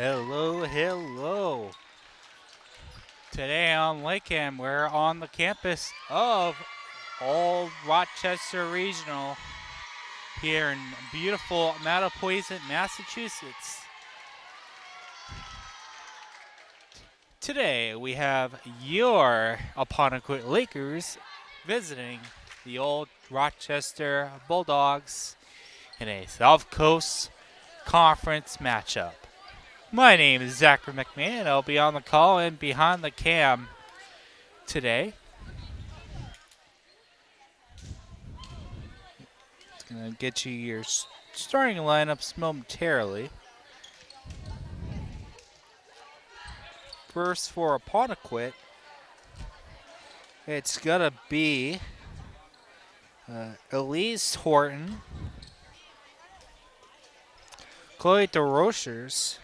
Hello, hello. Today on LakeCAM, we're on the campus of Old Rochester Regional here in beautiful Mattapoisett, Massachusetts. Today we have your Apponequet Lakers visiting the Old Rochester Bulldogs in a South Coast Conference matchup. My name is Zachary McMahon. I'll be on the call and behind the cam today. It's going to get you your starting lineups momentarily. First for Apponequet, it's going to be Elise Horton, Chloe DeRochers,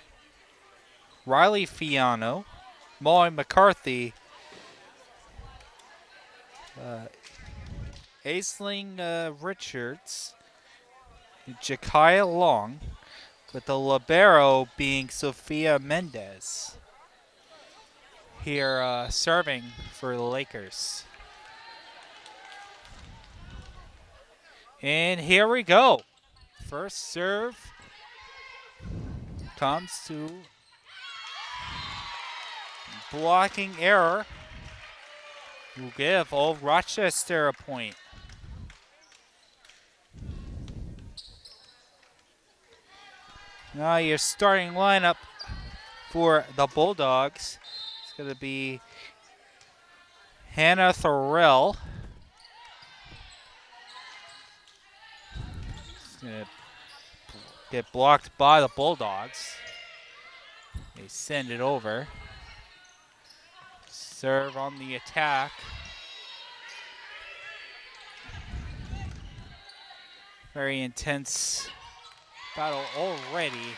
Riley Fiano, Molly McCarthy, Aisling Richards, Jakaya Long, with the libero being Sophia Mendez. Here serving for the Lakers. And here we go. First serve comes to blocking error. Will give Old Rochester a point. Now your starting lineup for the Bulldogs is going to be Hannah Thorell. She's going to get blocked by the Bulldogs. They send it over. Serve on the attack. Very intense battle already.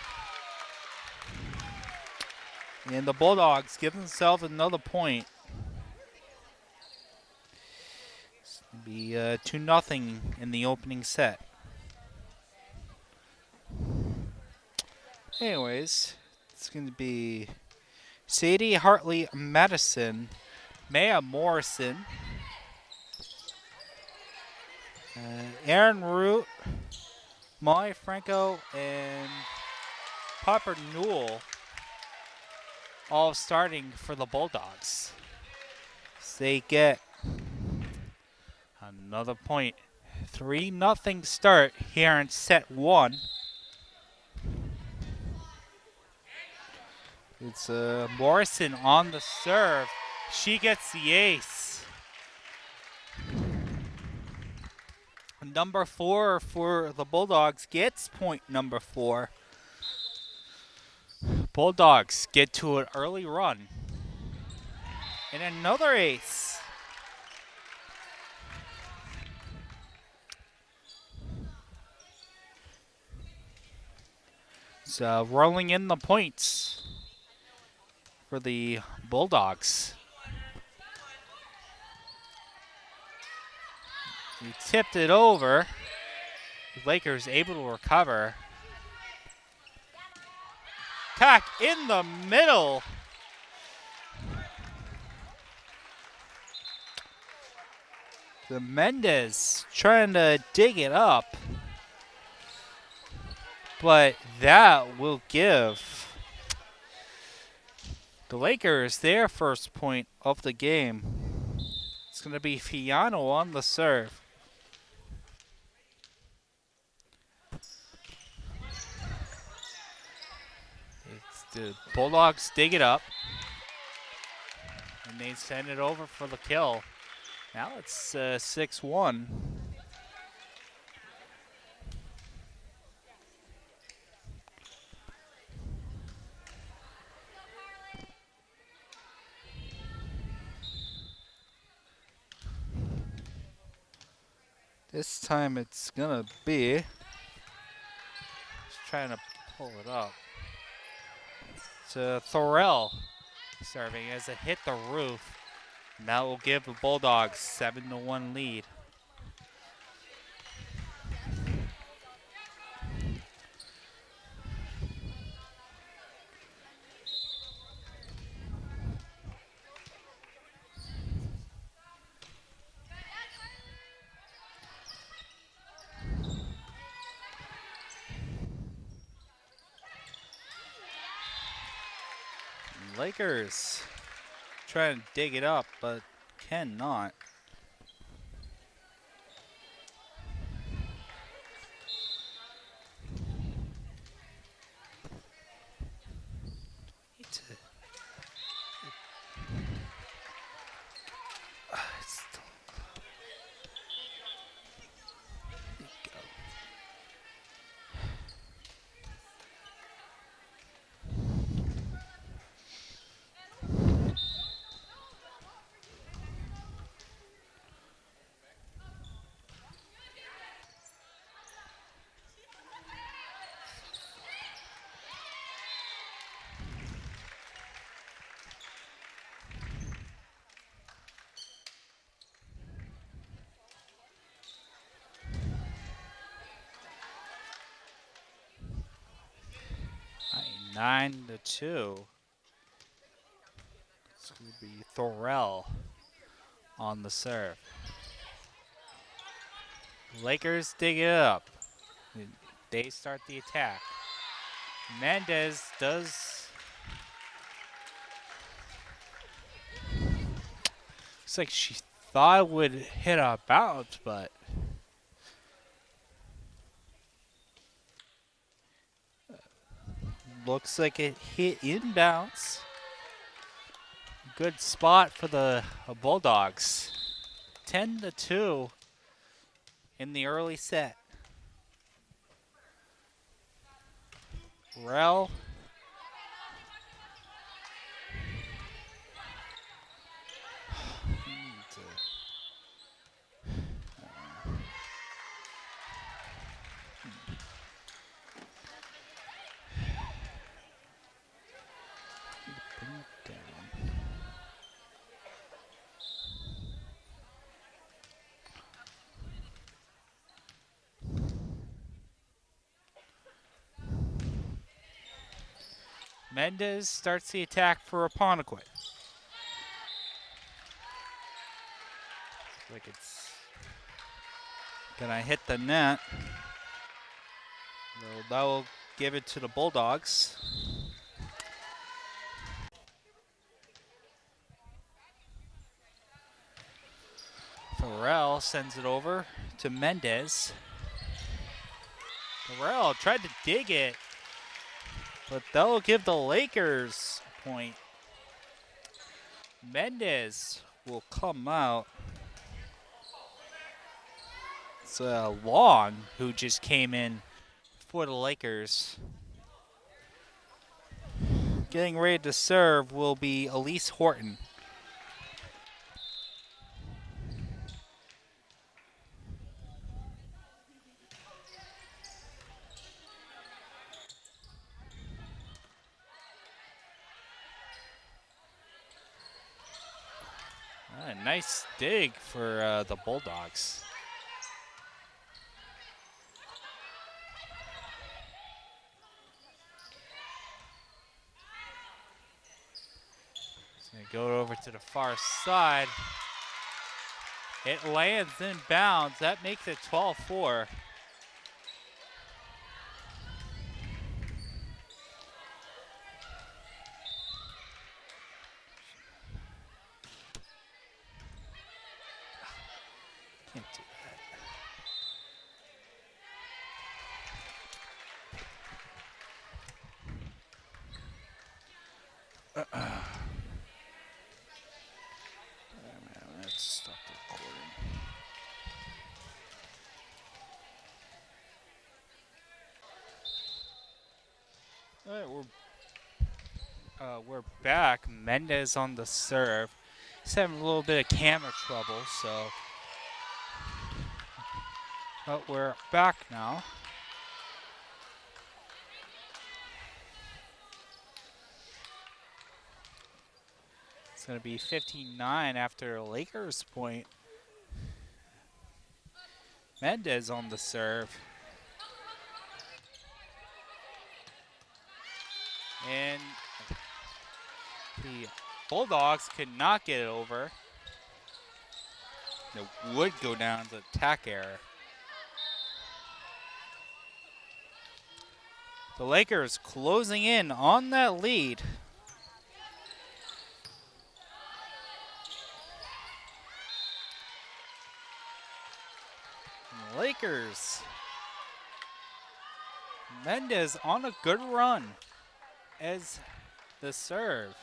And the Bulldogs give themselves another point. It's going to be 2-0 in the opening set. Anyways, it's going to be Sadie Hartley Madison, Maya Morrison, Aaron Root, Molly Franco, and Popper Newell all starting for the Bulldogs. So they get another point. 3-0 start here in set one. It's Morrison on the serve. She gets the ace. Number 4 for the Bulldogs gets point number 4. Bulldogs get to an early run. And another ace. So rolling in the points for the Bulldogs. He tipped it over. The Lakers able to recover. Attack in the middle. The Mendez trying to dig it up. But that will give the Lakers their first point of the game. It's going to be Fiano on the serve. The Bulldogs dig it up. And they send it over for the kill. Now it's 6-1. This time it's gonna be, just trying to pull it up. It's Thorell serving as it hit the roof. And that will give the Bulldogs 7-1 lead. Lakers trying to dig it up, but cannot. Nine to 2. It's going to be Thorell on the serve. Lakers dig it up. They start the attack. Mendez does. Looks like she thought it would hit a bounce, but looks like it hit inbounds. Good spot for the Bulldogs. 10 to 2 in the early set. Rel. Mendez starts the attack for Apponequet. Like it's gonna hit the net. That will give it to the Bulldogs. Farrell sends it over to Mendez. Farrell tried to dig it, but that'll give the Lakers a point. Mendez will come out. It's Long who just came in for the Lakers. Getting ready to serve will be Elise Horton. Nice dig for the Bulldogs. It's going to go over to the far side. It lands in bounds. That makes it 12-4. Can't do that. Let's stop the recording. All right, we're back. Mendez on the serve. He's having a little bit of camera trouble, so. But we're back now. It's going to be 15-9 after a Lakers point. Mendez on the serve. And the Bulldogs could not get it over. It would go down to attack error. The Lakers closing in on that lead. Lakers. Mendez on a good run as the serve.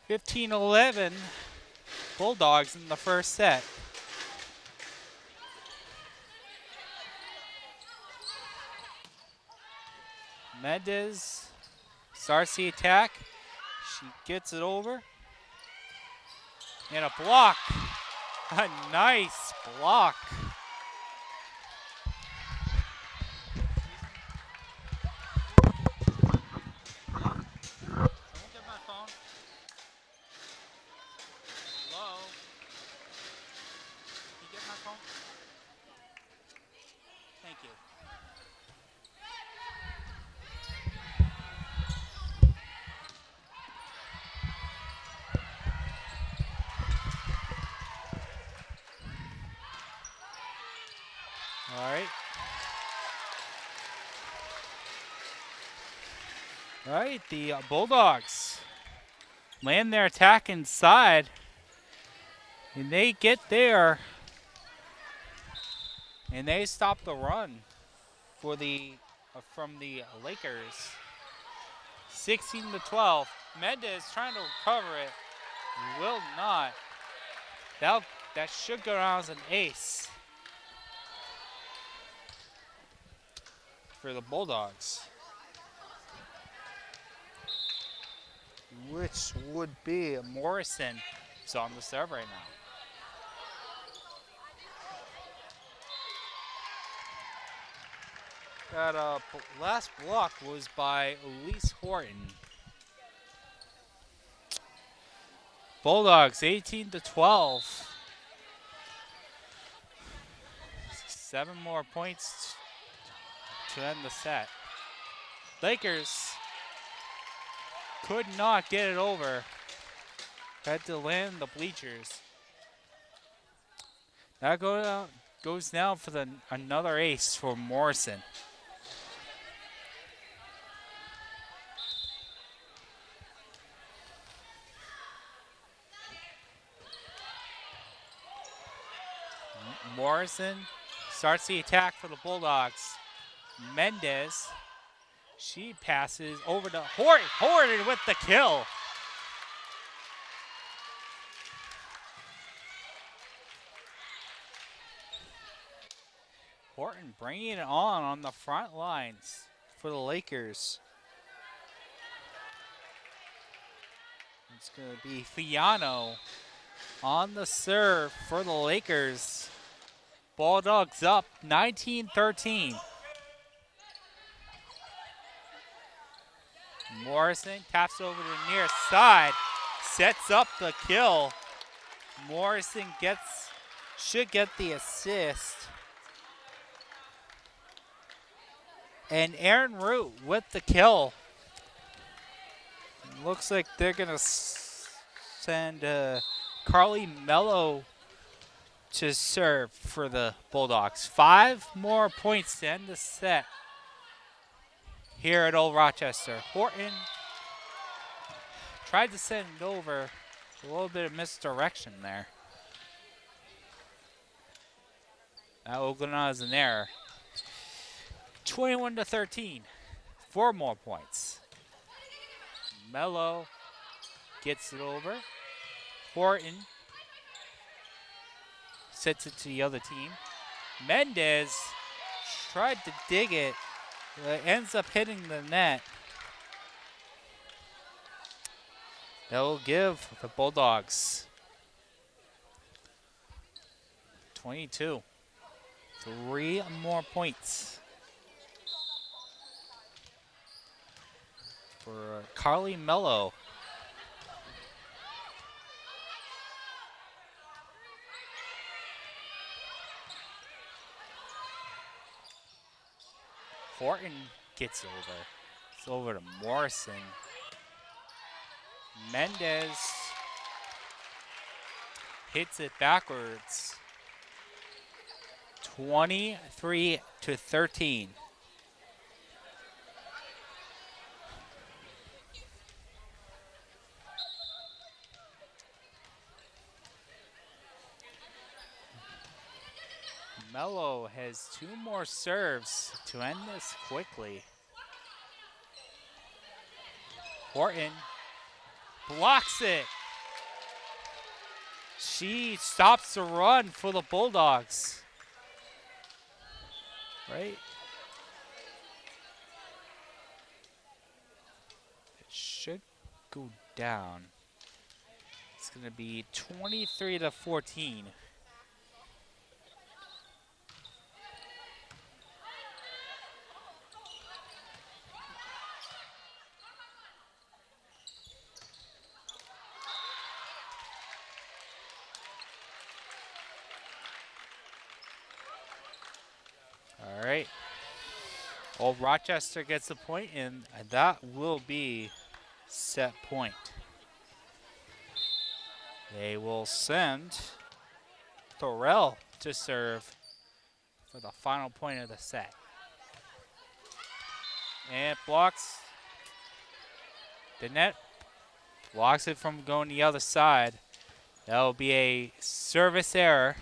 15-11 Bulldogs in the first set. Mendez starts the attack. She gets it over. And a block. A nice block. Someone get my phone. Hello? Can you get my phone? Thank you. All right. All right, the Bulldogs land their attack inside, and they get there, and they stop the run for the from the Lakers. 16-12. Mendez trying to recover it, will not. That should go down as an ace for the Bulldogs, which would be Morrison, who's on the serve right now. That last block was by Elise Horton. Bulldogs 18-12. 7 more points to end the set. Lakers could not get it over. Had to land the bleachers. That goes down for another ace for Morrison. Morrison starts the attack for the Bulldogs. Mendez, she passes over to Horton. Horton with the kill. Horton bringing it on the front lines for the Lakers. It's going to be Fiano on the serve for the Lakers. Bulldogs up 19-13. Morrison taps over to the near side, sets up the kill. Morrison should get the assist. And Aaron Root with the kill. Looks like they're going to send Carly Mello to serve for the Bulldogs. 5 more points to end the set here at Old Rochester. Horton tried to send it over. A little bit of misdirection there. That will go down as an error. 21-13. 4 more points. Mello gets it over. Horton sets it to the other team. Mendez tried to dig it, but ends up hitting the net. That will give the Bulldogs 22. 3 more points for Carly Mello. Horton gets over. It's over to Morrison. Mendez hits it backwards. 23-13. Mello has 2 more serves to end this quickly. Horton blocks it. She stops the run for the Bulldogs. Right? It should go down. It's going to be 23-14. All right. Old Rochester gets the point, and that will be set point. They will send Thorell to serve for the final point of the set. And blocks the net, blocks it from going the other side. That will be a service error.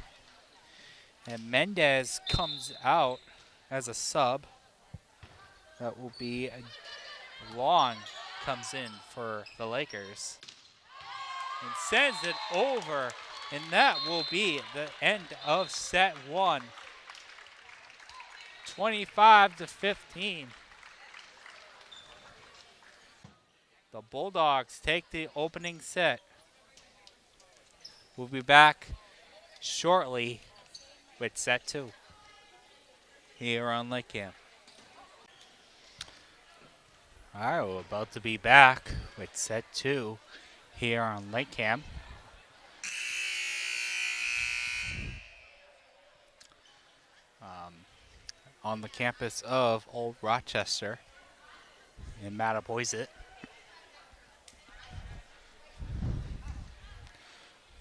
And Mendez comes out as a sub. That will be Long comes in for the Lakers. And sends it over. And that will be the end of set 1. 25-15. The Bulldogs take the opening set. We'll be back shortly with set 2 here on LakeCAM. All right, we're about to be back with set 2 here on LakeCAM. On the campus of Old Rochester in Mattapoisett.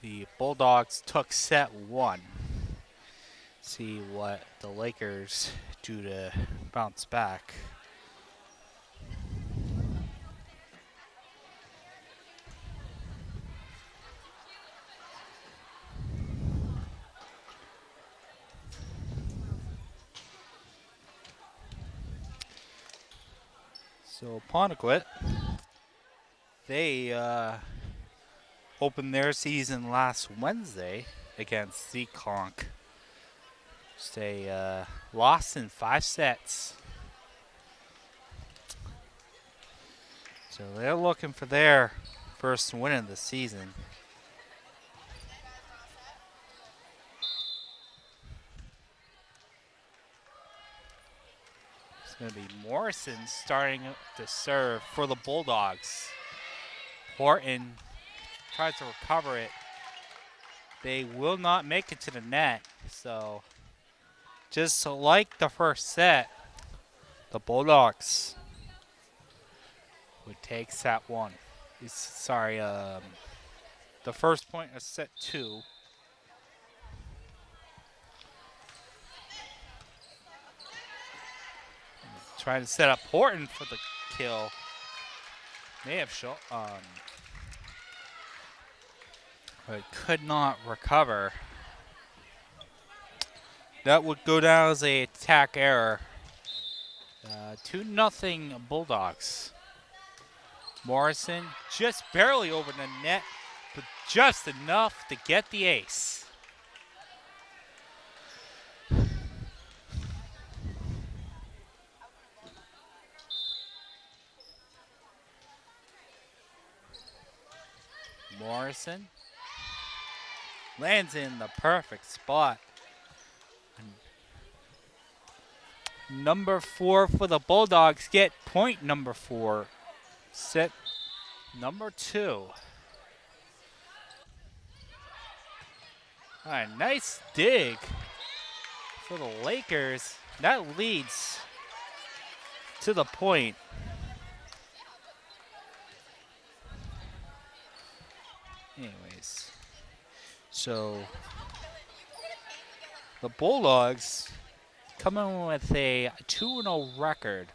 The Bulldogs took set 1. See what the Lakers do to bounce back. So Pontiac, they opened their season last Wednesday against Seekonk. They lost in 5 sets. So they're looking for their first win of the season. It's going to be Morrison starting to serve for the Bulldogs. Horton tries to recover it. They will not make it to the net. So just like the first set, the Bulldogs would take set 1. The first point of set 2. Trying to set up Horton for the kill. May have shot, but could not recover. That would go down as an attack error. 2-0 Bulldogs. Morrison just barely over the net, but just enough to get the ace. Morrison lands in the perfect spot. Number 4 for the Bulldogs get point number 4. Set number 2. All right, nice dig for the Lakers. That leads to the point. Anyways, so the Bulldogs come in with a 2-0 record.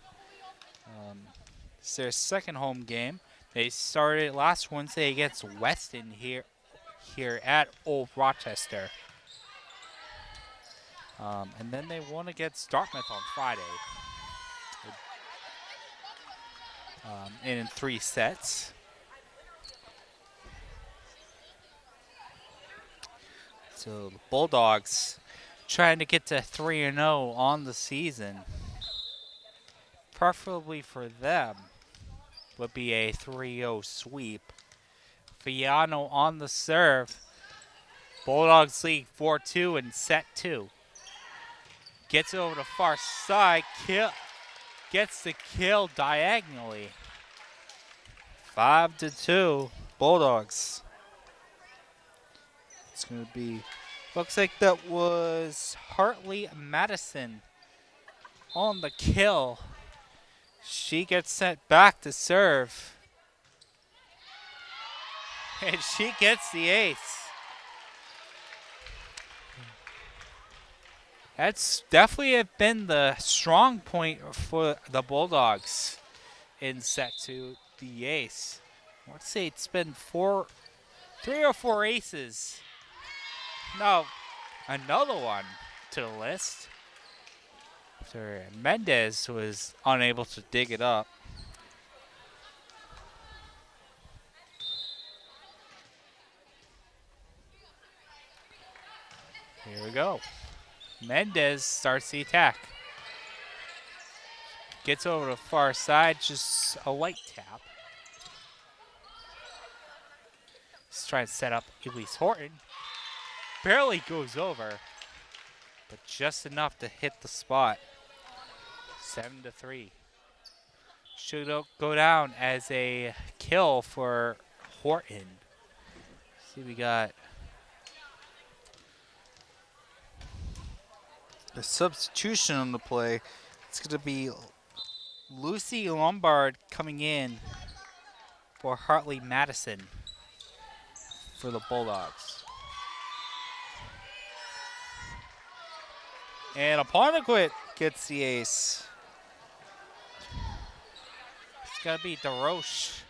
It's their second home game. They started last Wednesday against Weston here at Old Rochester. And then they won against Dartmouth on Friday. In 3 sets. So the Bulldogs trying to get to 3-0 on the season. Preferably for them would be a 3-0 sweep. Fiano on the serve. Bulldogs lead 4-2 in set 2. Gets over to far side. Gets the kill diagonally. 5-2 Bulldogs. It's going to be, looks like that was Hartley Madison on the kill. She gets sent back to serve. And she gets the ace. That's definitely been the strong point for the Bulldogs in set 2, the ace. I want to say it's been 3 or 4 aces. No, another one to the list. After Mendez was unable to dig it up. Here we go. Mendez starts the attack. Gets over to the far side, just a light tap. Let's try and set up Elise Horton. Barely goes over, but just enough to hit the spot. 7-3. Should go down as a kill for Horton. See, we got a substitution on the play. It's going to be Lucy Lombard coming in for Hartley Madison for the Bulldogs. And Aponequid gets the ace. It's got to be DeRoche.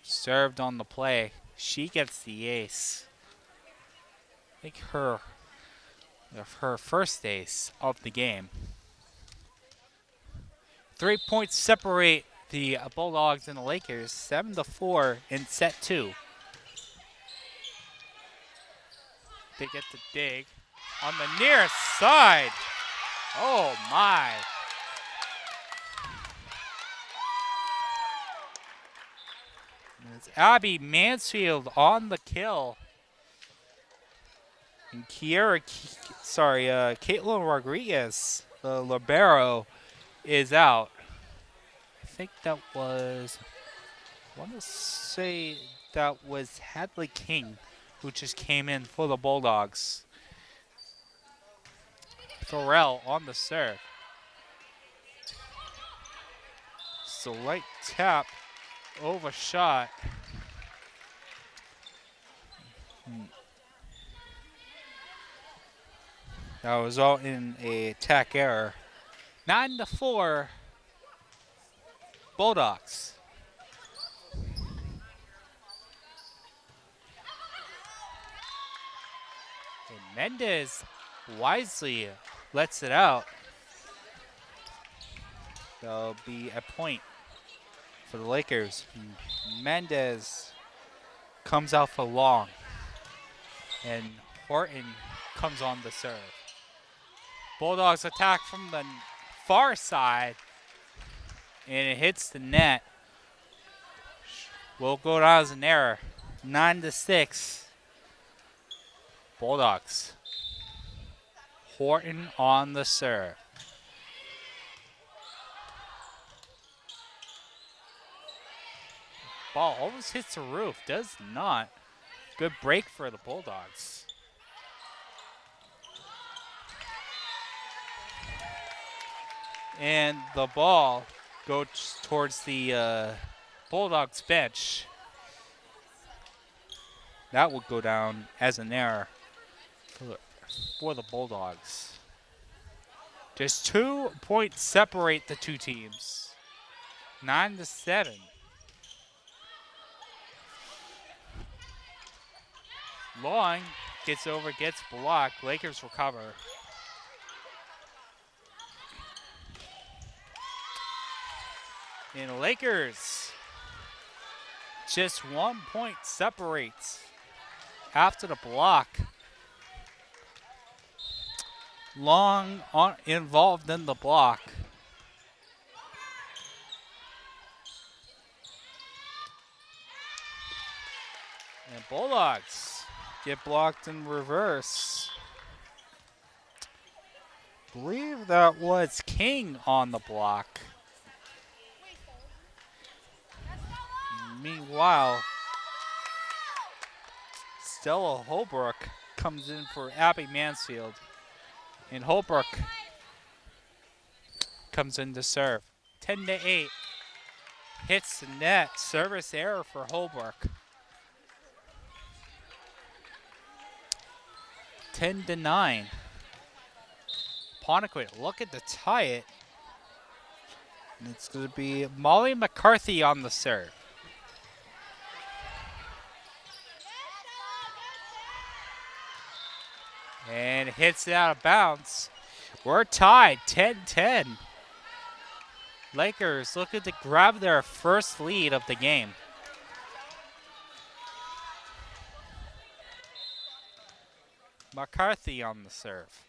Served on the play. She gets the ace. I think her first ace of the game. 3 points separate the Bulldogs and the Lakers. 7-4 in set 2. They get the dig on the near side. Oh my. It's Abby Mansfield on the kill. And Caitlin Rodriguez, the libero, is out. I think that was, I want to say that was Hadley King, who just came in for the Bulldogs. Farrell on the serve. So light tap, overshot. That was all in a attack error. 9-4 Bulldogs. And Mendez wisely lets it out. That'll be a point for the Lakers. Mendez comes out for long. And Horton comes on the serve. Bulldogs attack from the far side. And it hits the net. Will go down as an error. 9-6. Bulldogs. Horton on the serve. Ball almost hits the roof. Does not. Good break for the Bulldogs. And the ball goes towards the Bulldogs bench. That would go down as an error for the Bulldogs. Just 2 points separate the two teams. 9-7. Long gets over, gets blocked. Lakers recover. And Lakers just 1 point separates after the block. Long involved in the block. And Bulldogs get blocked in reverse. Believe that was King on the block. Meanwhile, Stella Holbrook comes in for Abby Mansfield. And Holbrook comes in to serve. 10-8. Hits the net. Service error for Holbrook. 10-9. Pontiac looking to tie it. And it's going to be Molly McCarthy on the serve. And hits it out of bounds. We're tied, 10-10. Lakers looking to grab their first lead of the game. McCarthy on the serve.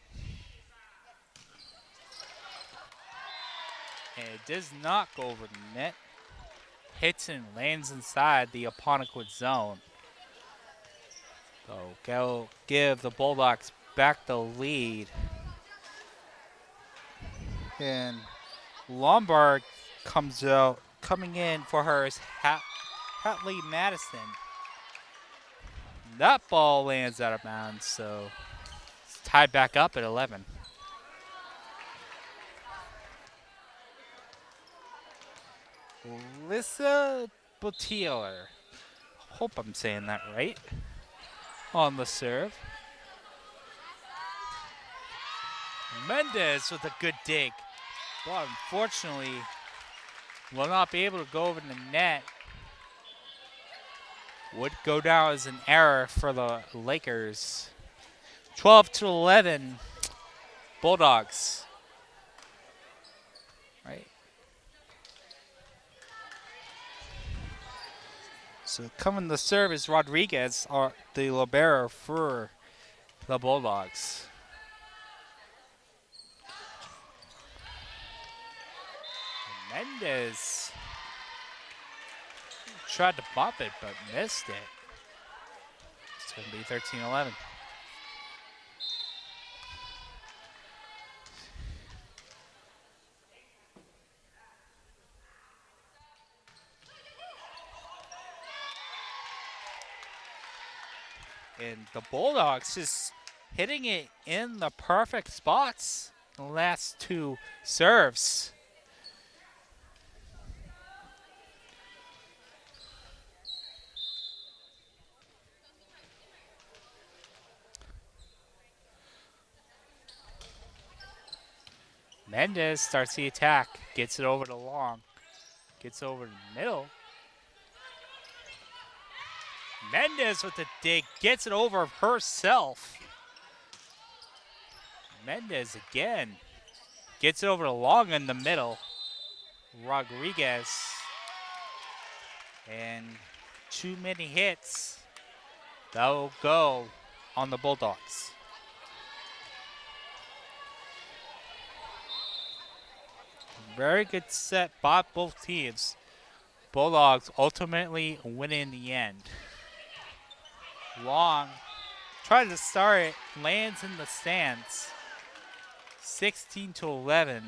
And it does not go over the net. Hits and lands inside the Apponequet zone. So go give the Bulldogs back the lead. And Lombard coming in for her is Hatley Madison. That ball lands out of bounds, so it's tied back up at 11. Lisa Boutier, hope I'm saying that right, on the serve. Mendez with a good dig, but unfortunately will not be able to go over the net. Would go down as an error for the Lakers. 12-11, Bulldogs. Right. So coming to serve is Rodriguez, the libero for the Bulldogs. Mendez tried to bump it, but missed it. It's going to be 13-11. And the Bulldogs just hitting it in the perfect spots in the last two serves. Mendez starts the attack, gets it over to Long, gets over to the middle. Mendez with the dig, gets it over herself. Mendez again, gets it over to Long in the middle. Rodriguez, and too many hits. That will go on the Bulldogs. Very good set by both teams. Bulldogs ultimately win in the end. Long tries to start it, lands in the stands. 16-11.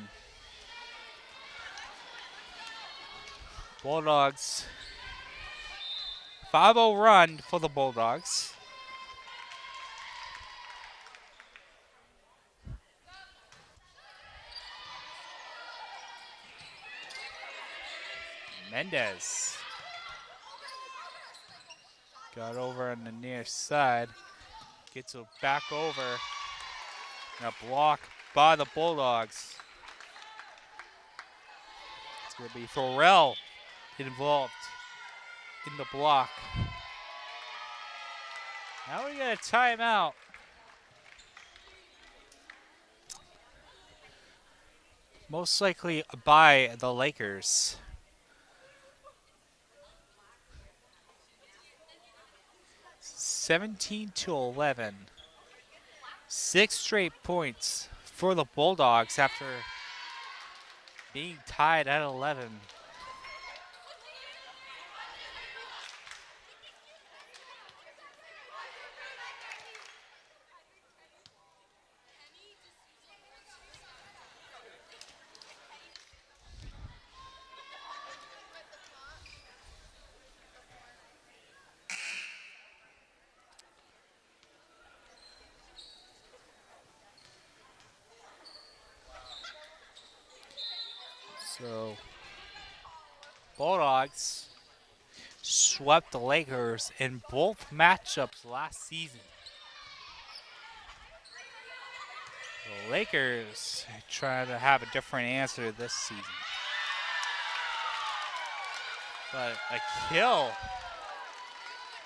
Bulldogs. 5-0 run for the Bulldogs. Mendez got over on the near side, gets it back over, and a block by the Bulldogs. It's going to be Thorell involved in the block. Now we got a timeout. Most likely by the Lakers. 17-11. 6 straight points for the Bulldogs after being tied at 11. So, Bulldogs swept the Lakers in both matchups last season. The Lakers trying to have a different answer this season. But a kill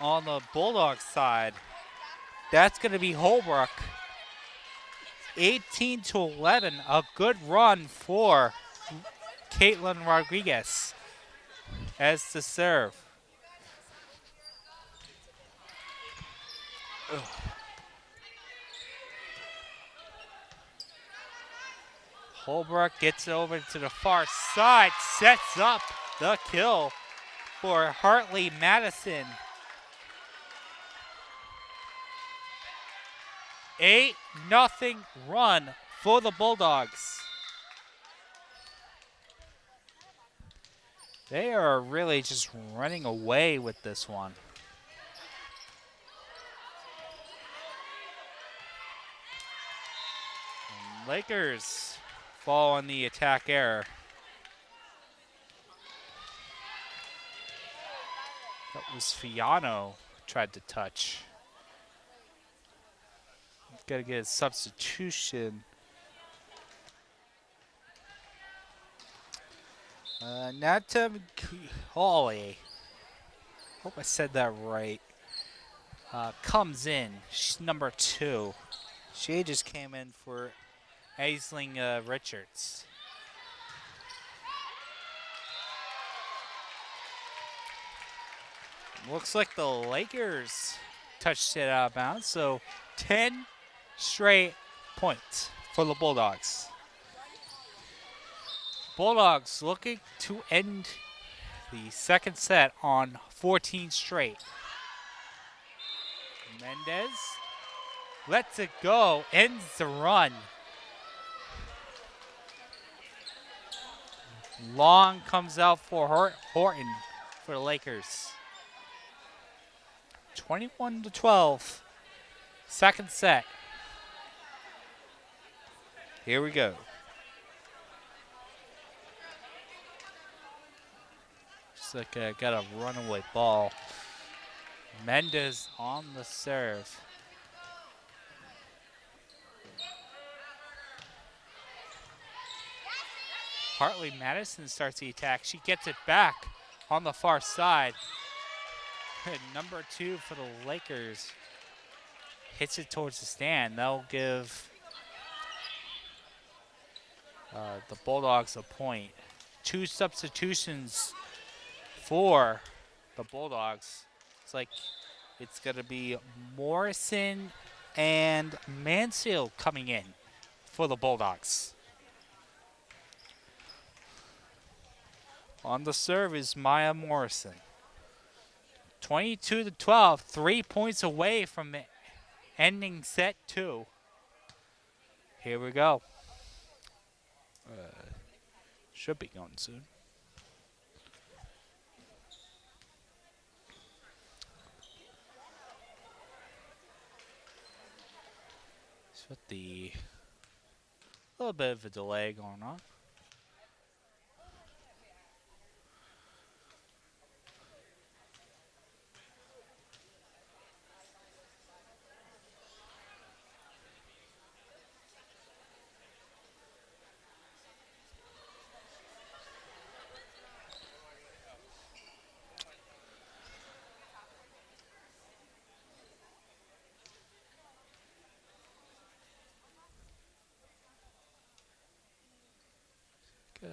on the Bulldogs side. That's going to be Holbrook. 18-11, a good run for Caitlin Rodriguez as the serve. Ugh. Holbrook gets over to the far side, sets up the kill for Hartley Madison. 8-0 run for the Bulldogs. They are really just running away with this one. And Lakers fall on the attack error. That was Fiano tried to touch. Got to get a substitution. Natam Holley, hope I said that right, comes in. She's number 2. She just came in for Aisling Richards. Looks like the Lakers touched it out of bounds, so 10 straight points for the Bulldogs. Bulldogs looking to end the second set on 14 straight. Mendez lets it go, ends the run. Long comes out for Horton for the Lakers. 21-12, second set. Here we go. Just like I got a runaway ball. Mendez on the serve. Hartley Madison starts the attack. She gets it back on the far side. Number 2 for the Lakers hits it towards the stand. They'll give the Bulldogs a point. 2 substitutions for the Bulldogs. It's like it's going to be Morrison and Mansfield coming in for the Bulldogs. On the serve is Maya Morrison. 22-12, 3 points away from ending set 2. Here we go. Should be going soon. So with the little bit of a delay going on.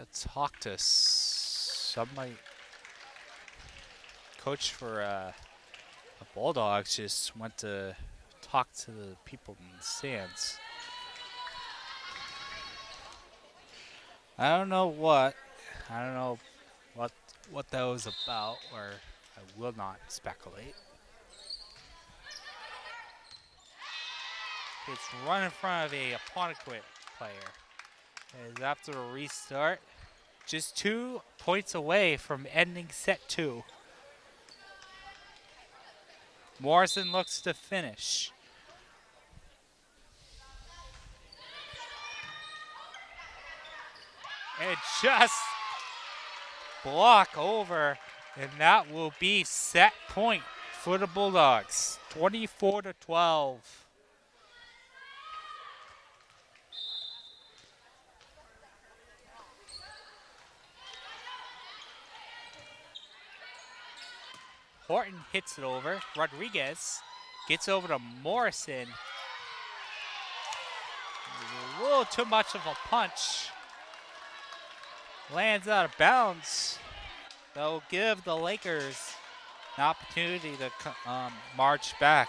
to talk to somebody. Coach for the Bulldogs just went to talk to the people in the stands. I don't know what that was about, or I will not speculate. It's run in front of a Apponequet player. As after a restart, just 2 points away from ending set 2. Morrison looks to finish. And just block over, and that will be set point for the Bulldogs, 24-12. Horton hits it over. Rodriguez gets over to Morrison. A little too much of a punch. Lands out of bounds. That will give the Lakers an opportunity to march back.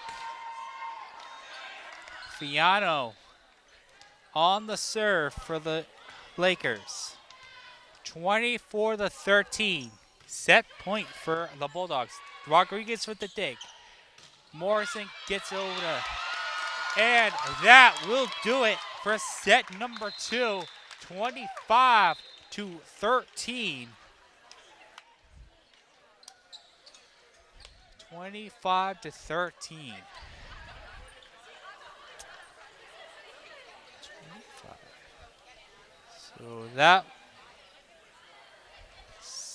Fiano on the serve for the Lakers. 24-13. Set point for the Bulldogs. Rodriguez with the dig. Morrison gets over to, and that will do it for set number 2. 25-13. 25-13.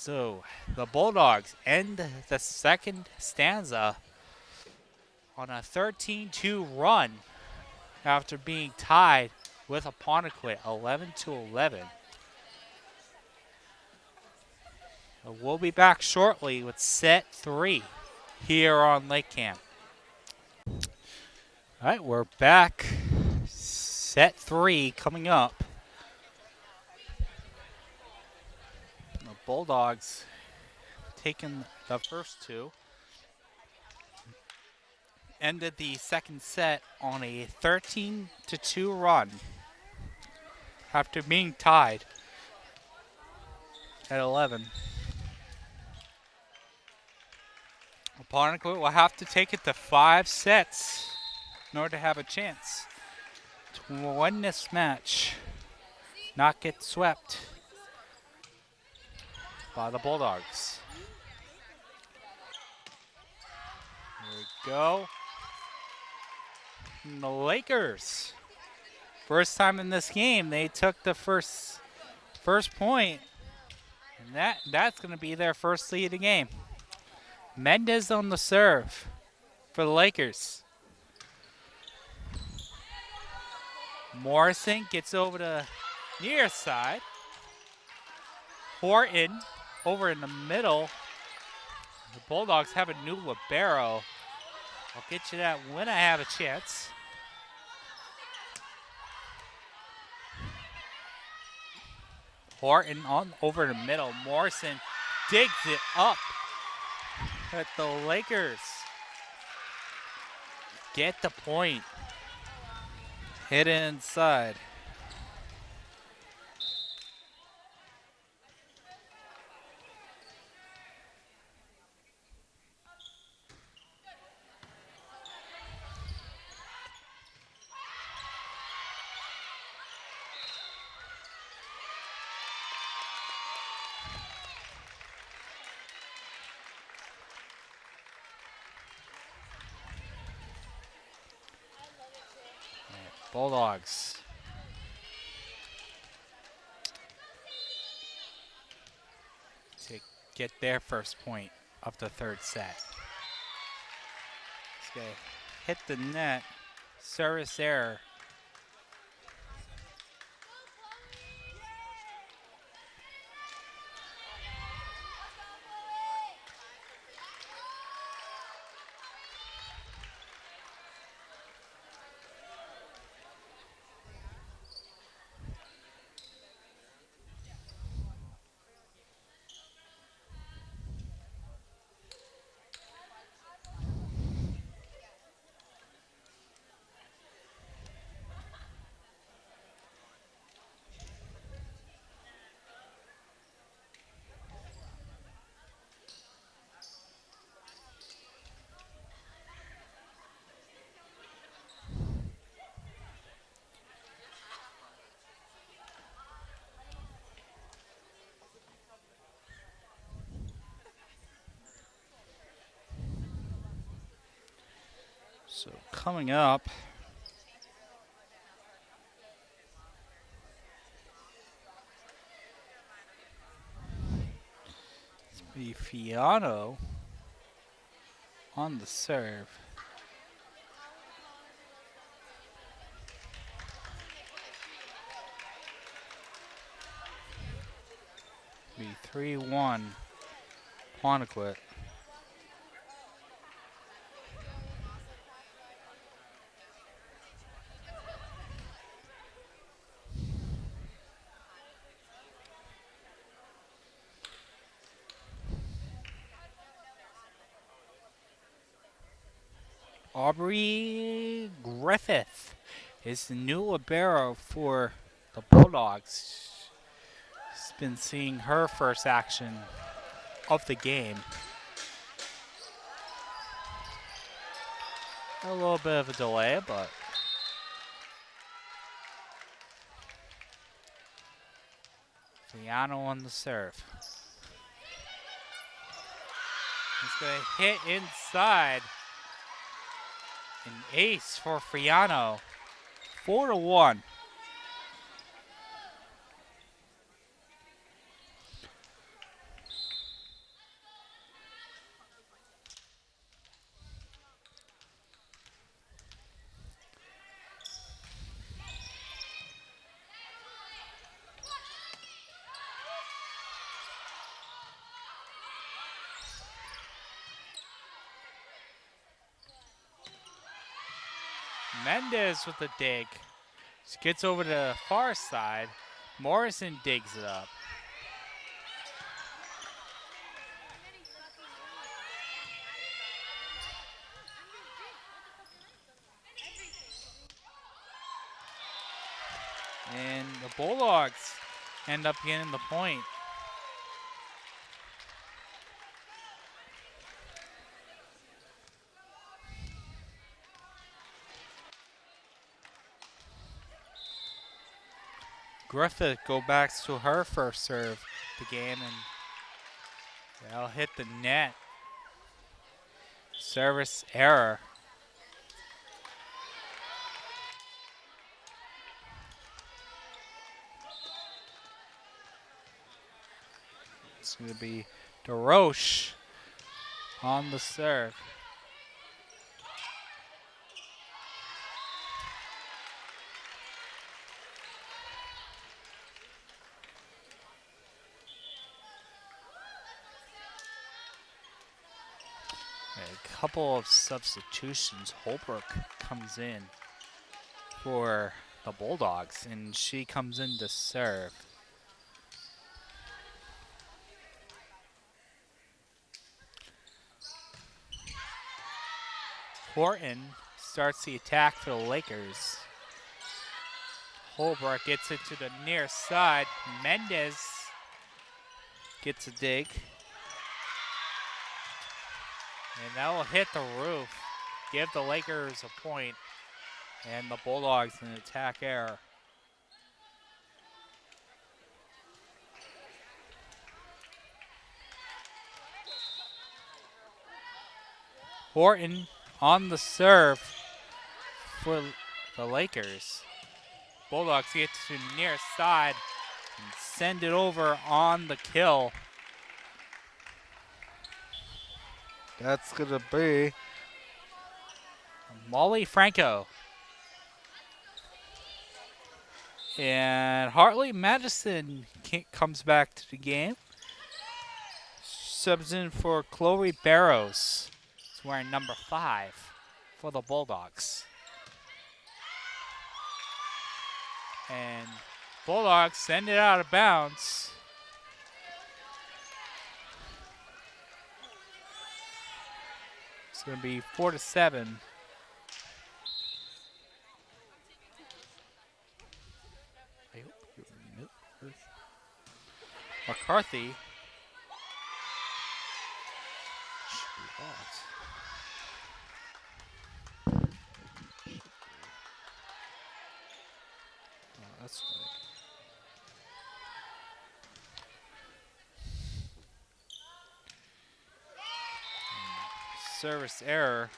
So the Bulldogs end the second stanza on a 13-2 run after being tied with Apponequet 11-11. We'll be back shortly with set 3 here on LakeCAM. All right, we're back. Set 3 coming up. The Bulldogs taking the first 2. Ended the second set on a 13-2 run after being tied at 11. Apponequet will have to take it to 5 sets in order to have a chance to win this match, not get swept by the Bulldogs. Here we go. And the Lakers, first time in this game, they took the first point, and that's going to be their first lead of the game. Mendez on the serve for the Lakers. Morrison gets over to near side. Horton over in the middle. The Bulldogs have a new libero. I'll get you that when I have a chance. Horton on over the middle. Morrison digs it up. But the Lakers get the point. Hit it inside. Bulldogs to get their first point of the third set. Okay, hit the net, service error. So coming up, it's be Fiano on the serve. Be 3-1 Quantiquit. Aubrey Griffith is the new libero for the Bulldogs. She's been seeing her first action of the game. A little bit of a delay, but Fiano on the serve. He's going to hit inside. An ace for Fiano. 4-1. Mendez with the dig. Just gets over to the far side. Morrison digs it up. And the Bulldogs end up getting the point. Griffith go back to her first serve the game, and that'll hit the net. Service error. It's going to be DeRoche on the serve. A couple of substitutions. Holbrook comes in for the Bulldogs, and she comes in to serve. Horton starts the attack for the Lakers. Holbrook gets it to the near side. Mendez gets a dig. And that will hit the roof. Give the Lakers a point. And the Bulldogs an attack error. Horton on the serve for the Lakers. Bulldogs get to the near side and send it over on the kill. That's going to be Molly Franco. And Hartley Madison comes back to the game. Subs in for Chloe Barrows. She's wearing number 5 for the Bulldogs. And Bulldogs send it out of bounds. It's going to be 4-7. McCarthy. That's right. Service error.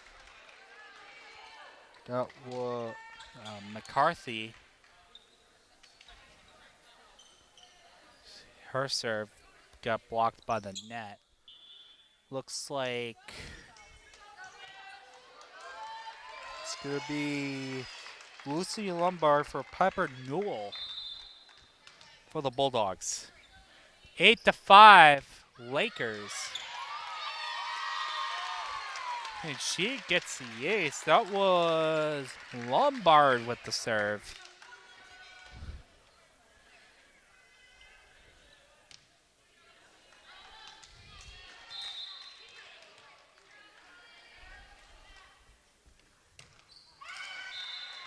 That was McCarthy, her serve got blocked by the net. Looks like it's gonna be Lucy Lombard for Piper Newell for the Bulldogs. 8-5, Lakers. And she gets the ace. That was Lombard with the serve.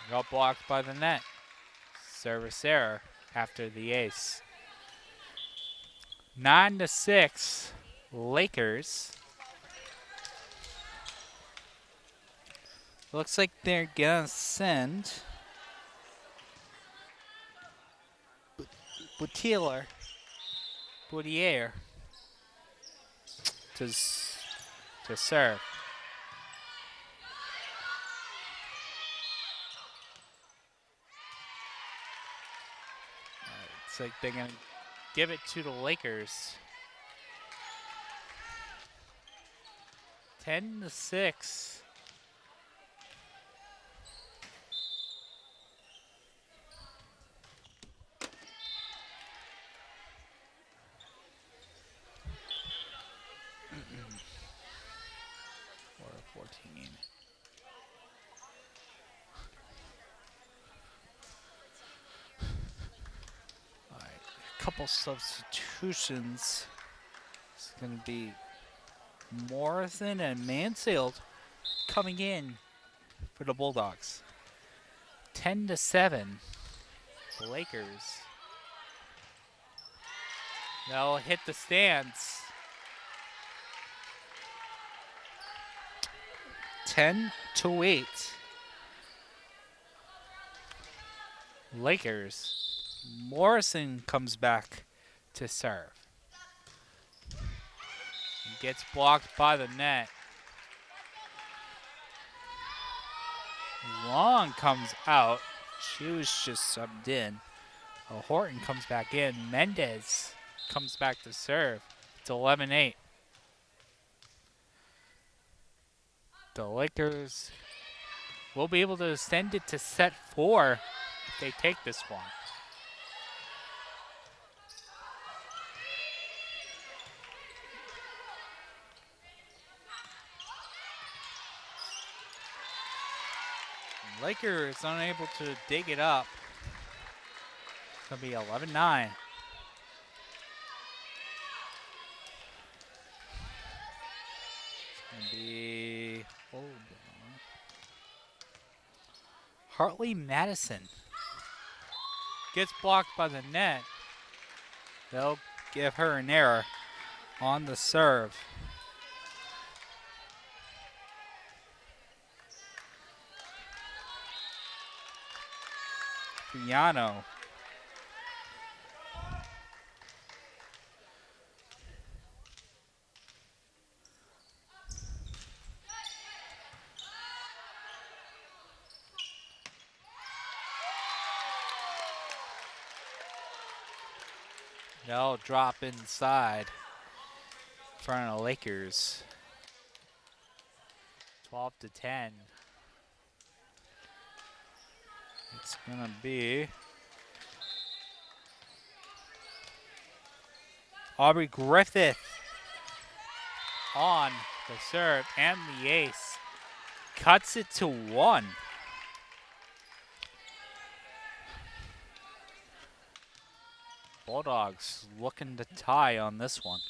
Got blocked by the net. Service error after the ace. 9-6, Lakers. Looks like they're gonna send Boutier to serve. Looks like they're gonna give it to the Lakers. 10-6. Or 14. All right, a couple substitutions. It's gonna be Morrison and Mansfield coming in for the Bulldogs. 10-7, the Lakers. They'll hit the stands. 10-8. Lakers. Morrison comes back to serve. Gets blocked by the net. Long comes out. She was just subbed in. Horton comes back in. Mendez comes back to serve. It's 11-8. The Lakers will be able to extend it to set 4 if they take this one. Lakers unable to dig it up. It's going to be 11-9. It's going to be Hartley Madison. Gets blocked by the net. They'll give her an error on the serve. Piano. They'll drop inside in front of the Lakers. 12-10. It's gonna be Aubrey Griffith on the serve and the ace. Cuts it to 1. Bulldogs looking to tie on this one.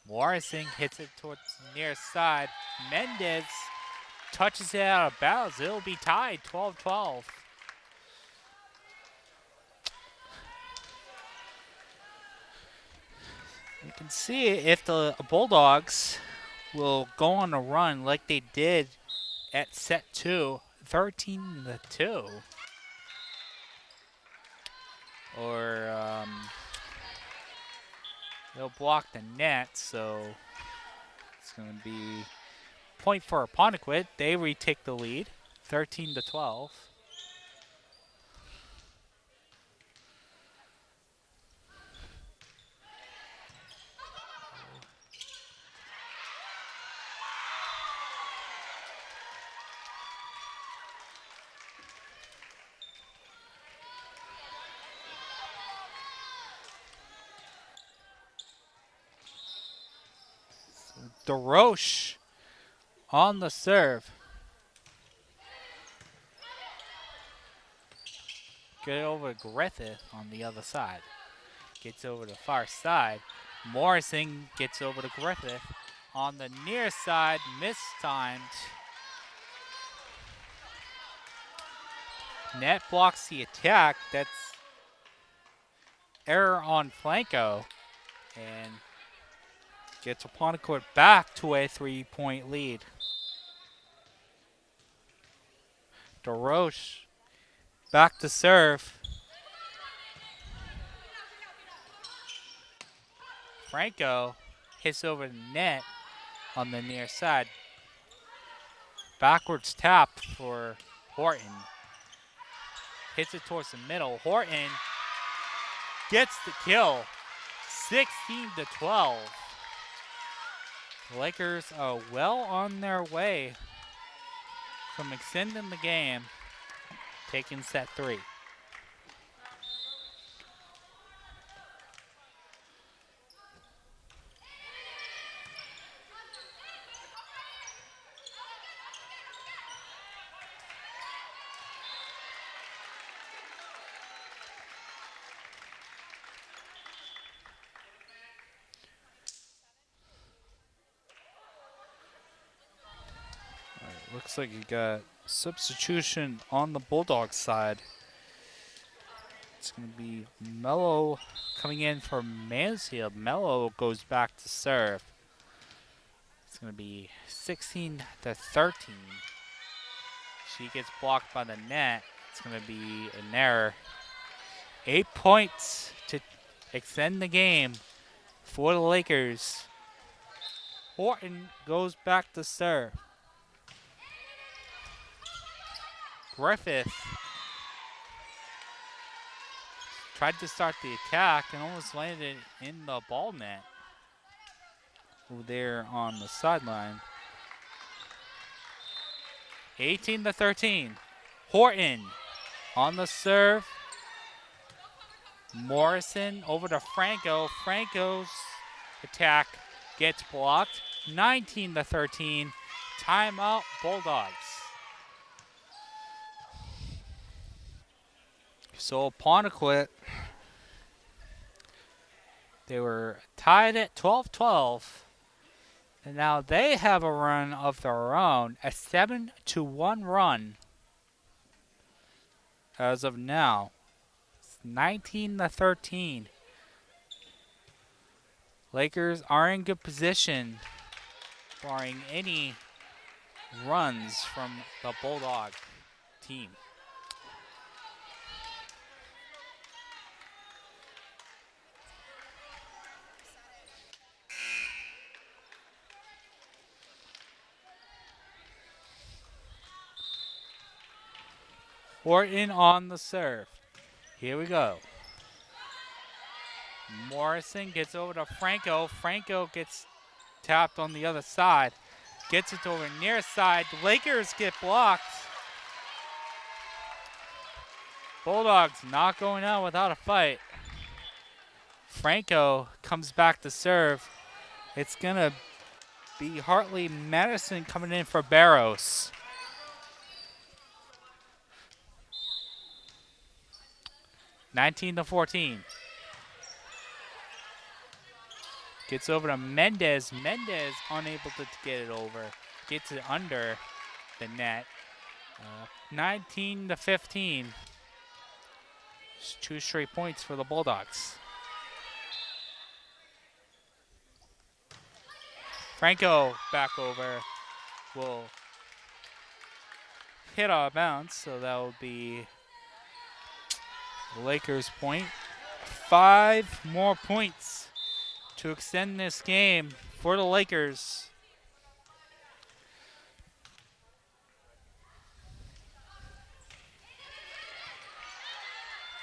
Morrison hits it towards the near side. Mendez touches it out of bounds. It'll be tied 12-12. You can see if the Bulldogs will go on a run like they did at set 2, 13-2. Or He'll block the net, so it's going to be point for Apponequet. They retake the lead, 13-12. DeRoche on the serve. Get over to Griffith on the other side. Gets over to the far side. Morrison gets over to Griffith. On the near side, mistimed. Net blocks the attack. That's error on Flanco. And gets Apponequet back to a 3-point lead. DeRoche back to serve. Franco hits over the net on the near side. Backwards tap for Horton. Hits it towards the middle. Horton gets the kill. 16-12. The Lakers are well on their way from extending the game, taking set 3. Looks like you got substitution on the Bulldogs side. It's going to be Mello coming in for Mansfield. Mello goes back to serve. It's going to be 16-13. She gets blocked by the net. It's going to be an error. 8 points to extend the game for the Lakers. Horton goes back to serve. Griffith tried to start the attack and almost landed in the ball net over there on the sideline. 18-13. Horton on the serve. Morrison over to Franco. Franco's attack gets blocked. 19-13. Timeout, Bulldogs. So Apponequet, they were tied at 12-12, and now they have a run of their own, a 7-1 run as of now. It's 19-13. Lakers are in good position, barring any runs from the Bulldog team. Horton on the serve. Here we go. Morrison gets over to Franco. Franco gets tapped on the other side. Gets it over near side. Lakers get blocked. Bulldogs not going out without a fight. Franco comes back to serve. It's going to be Hartley Madison coming in for Barros. 19-14. Gets over to Mendez. Mendez unable to get it over. Gets it under the net. 19-15. It's 2 straight points for the Bulldogs. Franco back over. Will hit out of bounds, so that will be Lakers point. 5 more points to extend this game for the Lakers.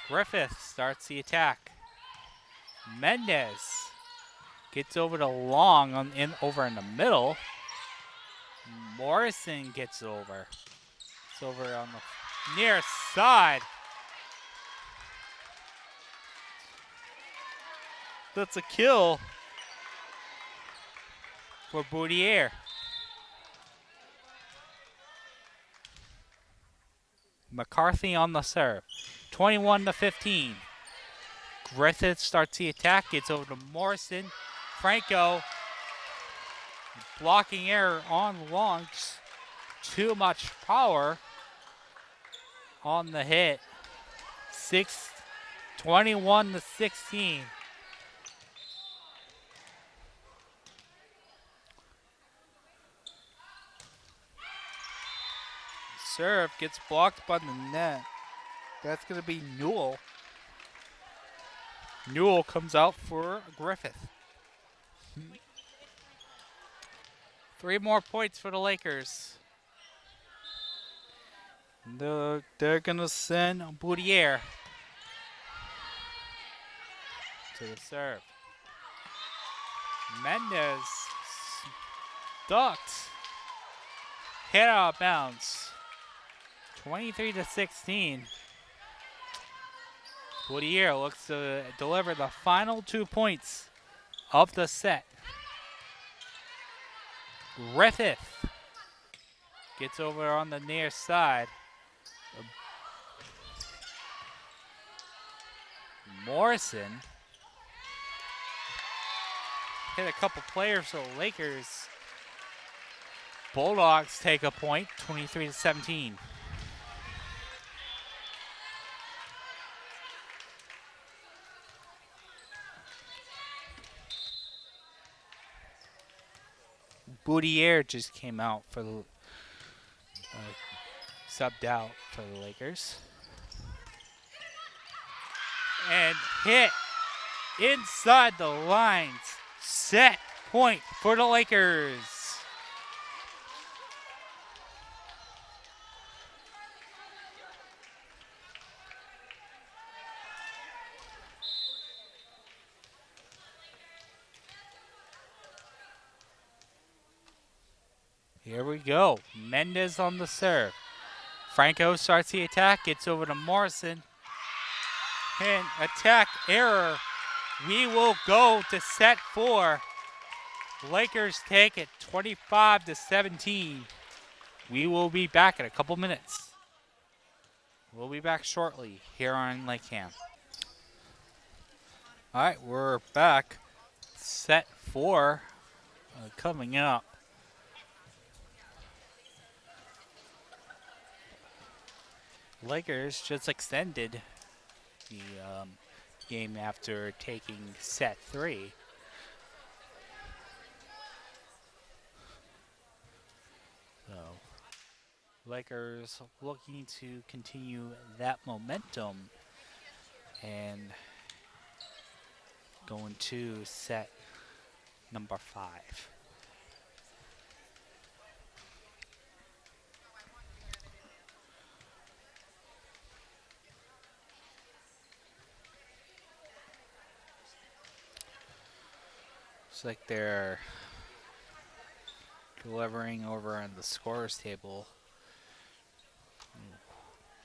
Griffith starts the attack. Mendez gets over to Long over in the middle. Morrison gets over. It's over on the near side. That's a kill for Boudier. McCarthy on the serve. 21-15. Griffith starts the attack, gets over to Morrison. Franco, blocking error on Long. Just too much power on the hit. 21-16. Serve gets blocked by the net. That's going to be Newell. Newell comes out for Griffith. 3 more points for the Lakers. They're going to send Boudier to the serve. Mendez ducked. Hit out of bounds. 23-16. Boudier looks to deliver the final 2 points of the set. Griffith gets over on the near side. Morrison hit a couple players for the Lakers. Bulldogs take a point, 23-17. Boudier just came out for the subbed out for the Lakers. And hit inside the lines. Set point for the Lakers. Here we go. Mendez on the serve. Franco starts the attack, gets over to Morrison. And attack error. We will go to set 4. Lakers take it 25-17. We will be back in a couple minutes. We'll be back shortly here on LakeCAM. All right, we're back. Set 4 coming up. Lakers just extended the game after taking set 3. So, Lakers looking to continue that momentum and going to set number 5. Looks like they're delivering over on the scorers table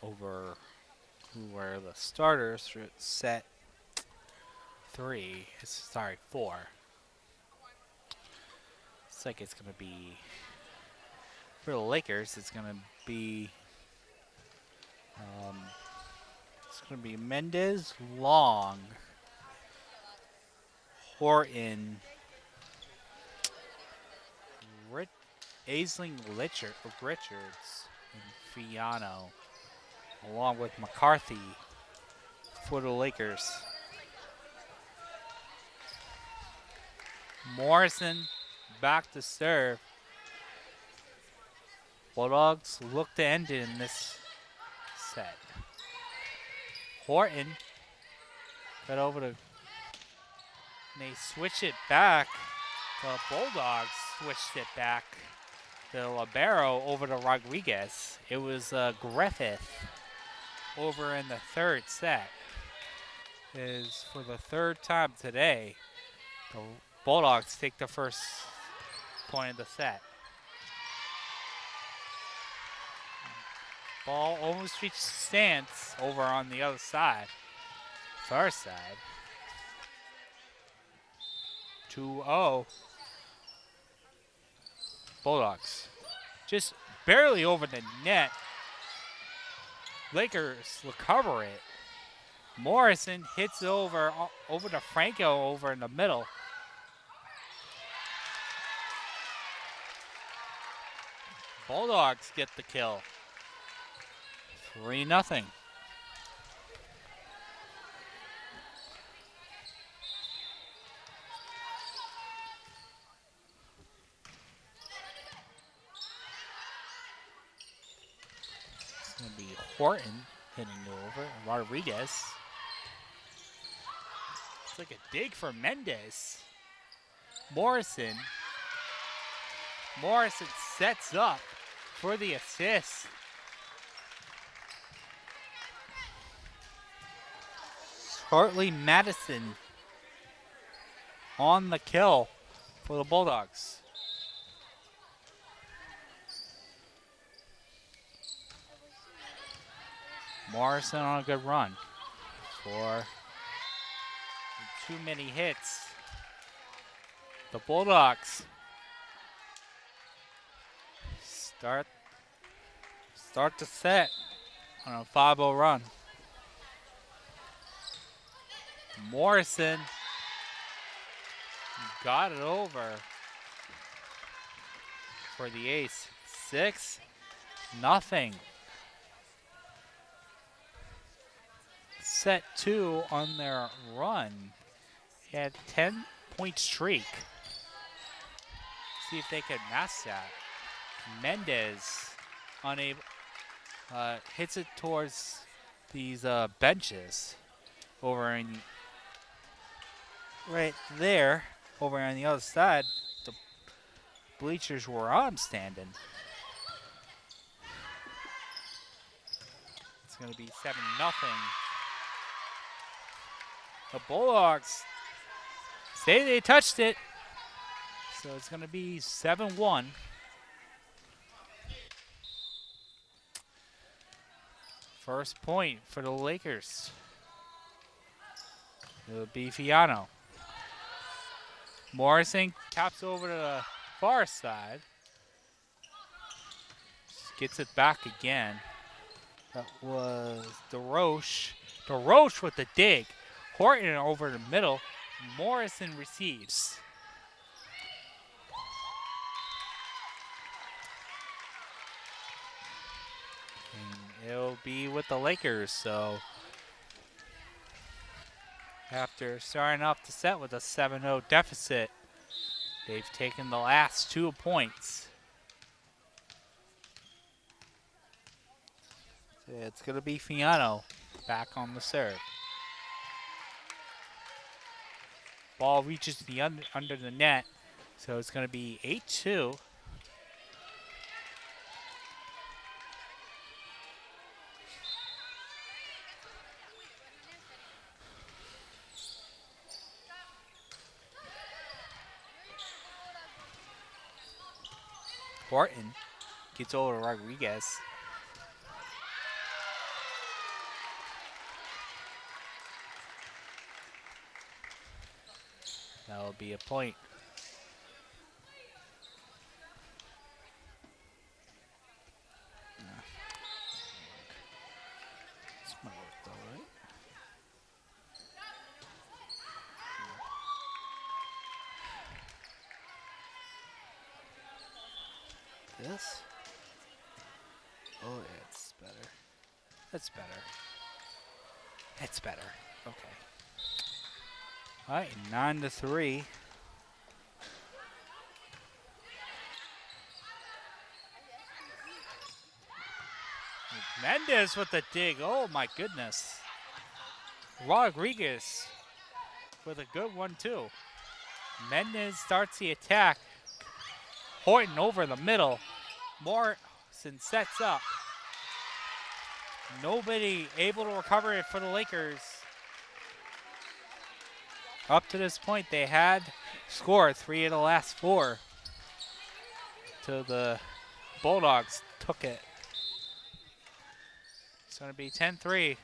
over who were the starters for set 3. Sorry, 4. Looks like it's going to be, for the Lakers, it's going to be Mendez, Long, Horton, Aisling, Richards, and Fiano, along with McCarthy for the Lakers. Morrison back to serve. Bulldogs look to end it in this set. Horton got over to And they switch it back. The Bulldogs switched it back. The libero over to Rodriguez. It was Griffith over in the third set. Is for the third time today, the Bulldogs take the first point of the set. Ball almost reached the stance over on the other side. Far side. 2-0. Bulldogs. Just barely over the net. Lakers recover it. Morrison hits over to Franco over in the middle. Bulldogs get the kill. 3-0. It's going to be Horton hitting over. Rodriguez. It's like a dig for Mendez. Morrison sets up for the assist. Hartley Madison on the kill for the Bulldogs. Morrison on a good run for too many hits. The Bulldogs start the set on a 5-0 run. Morrison got it over for the ace. 6-0. Set 2 on their run. He had 10-point streak. See if they could match that. Mendez unable hits it towards these benches over in right there. Over on the other side, the bleachers where I'm standing. It's going to be 7-0. The Bulldogs say they touched it, so it's going to be 7-1. First point for the Lakers. It'll be Fiano. Morrison taps over to the far side. Gets it back again. That was DeRoche. DeRoche with the dig. Horton over the middle. Morrison receives. And it'll be with the Lakers, so after starting off the set with a 7-0 deficit, they've taken the last 2 points. So it's going to be Fiano back on the serve. Ball reaches the under the net, so it's going to be 8-2. Horton gets over to Rodriguez. That will be a point. This might work though, right? This? Oh, yeah, it's better. That's better. It's better. Okay. All right, 9-3. Mendez with the dig. Oh my goodness. Rodriguez with a good one too. Mendez starts the attack. Horton over the middle. Morrison sets up. Nobody able to recover it for the Lakers. Up to this point, they had scored 3 of the last 4 till the Bulldogs took it. It's going to be 10-3.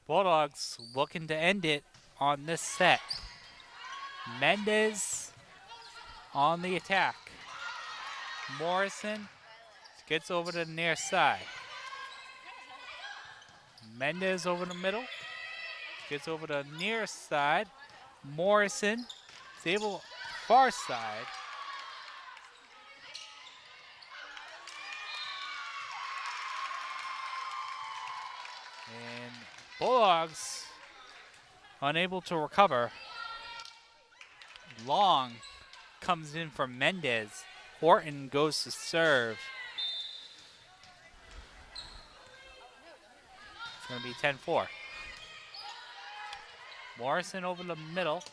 Bulldogs looking to end it on this set. Mendez on the attack. Morrison gets over to the near side. Mendez over the middle. Gets over to the near side. Morrison is able far side. And Bulldogs unable to recover. Long comes in for Mendez. Horton goes to serve. It's going to be 10-4. Morrison over the middle.